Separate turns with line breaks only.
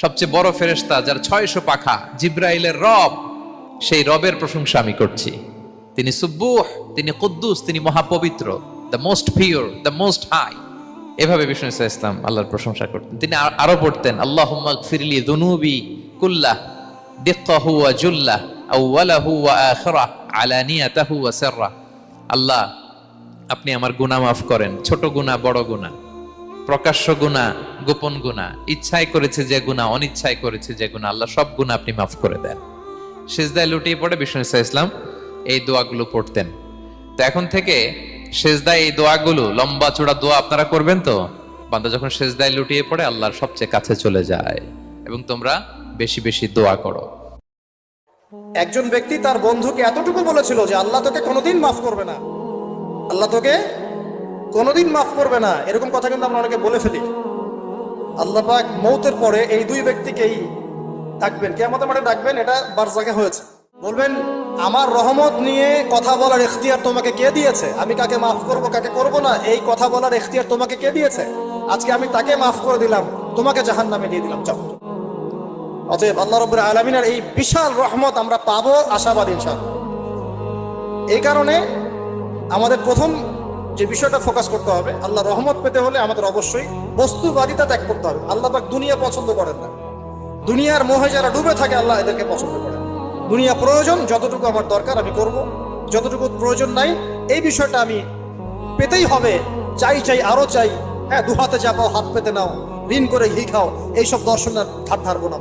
সবচেয়ে বড় ফেরেশতা যার 600 পাখা, জিব্রাইলের রব, সেই রবের প্রশংসা আমি করছি। তিনি সুব্বুহ, তিনি কুদ্দুস, তিনি মহাপবিত্র, the most pure, the most high. এভাবে বিষ্ণু ইসলাম আল্লাহর প্রশংসা করতেন। তিনি আরো পড়তেন, আল্লাহুম্মা গফিরলি যুনুবি কুল্লাহ দিক্কাহু ওয়া জুল্লাহ আউওয়ালাহু ওয়া আখিরাহ আলানিয়াতাহু ওয়া সিররাহ। আল্লাহ, আপনি আমার গুনাহ মাফ করেন, ছোট গুনাহ, বড় গুনাহ, প্রকাশ্য গুনাহ, গোপন গুনাহ, ইচ্ছায় করেছে যে গুনাহ, অনিচ্ছায় করেছে যে গুনাহ, আল্লাহ সব গুনাহ আপনি মাফ করে দেন। সিজদায় লুটিয়ে পড়ে বিষ্ণু ইসলাম এই দোয়াগুলো পড়তেন। তো এখন থেকে সিজদায় এই দোয়াগুলো, লম্বা চূড়া দোয়া আপনারা করবেন তো। বান্দা যখন সিজদায় লুটিয়ে পড়ে আল্লাহর সবচেয়ে কাছে চলে যায়। এবং তোমরা বেশি বেশি দোয়া করো।
একজন ব্যক্তি তার বন্ধুকে এতটুকু বলেছিল যে আল্লাহ তোকে কোনোদিন মাফ করবে না, আল্লাহ তোকে কোনোদিন মাফ করবে না। এরকম কথা কিন্তু আমরা অনেকে বলে ফেলি। আল্লাহ পাক মৌতের পরে এই দুই ব্যক্তিকেই ডাকবেন, কিয়ামতের মাঠে ডাকবেন। এটা বারজাকে হয়েছে। বলবেন, আমার রহমত নিয়ে কথা বলার ইখতিয়ার তোমাকে কে দিয়েছে? আমি কাকে মাফ করব, কাকে করব না, এই কথা বলার ইখতিয়ার তোমাকে কে দিয়েছে? আজকে আমি তাকে মাফ করে দিলাম, তোমাকে জাহান্নামে দিয়ে দিলাম। চল। অতএব আল্লাহ রাব্বুল আলামিনের এই বিশাল রহমত আমরা পাবো, আশাবাদ ইনশাআল্লাহ। এই কারণে আমাদের প্রথম যে বিষয়টা ফোকাস করতে হবে, আল্লাহ রহমত পেতে হলে আমাদের অবশ্যই বস্তুবাদিতা ত্যাগ করতে হবে। আল্লাহ পাক দুনিয়া পছন্দ করেন না। দুনিয়ার মোহে যারা ডুবে থাকে আল্লাহ এদেরকে পছন্দ করেন। দুনিয়া প্রয়োজন, যতটুকু আমার দরকার আমি করব, যতটুকু প্রয়োজন নাই এই বিষয়টা আমি পেতেই হবে। চাই চাই আরো চাই, হ্যাঁ, দুহাতে চাপাও হাত পেতে নাও, ঋণ করে ঘি খাও, এইসব দর্শনের ধার ধারবো না।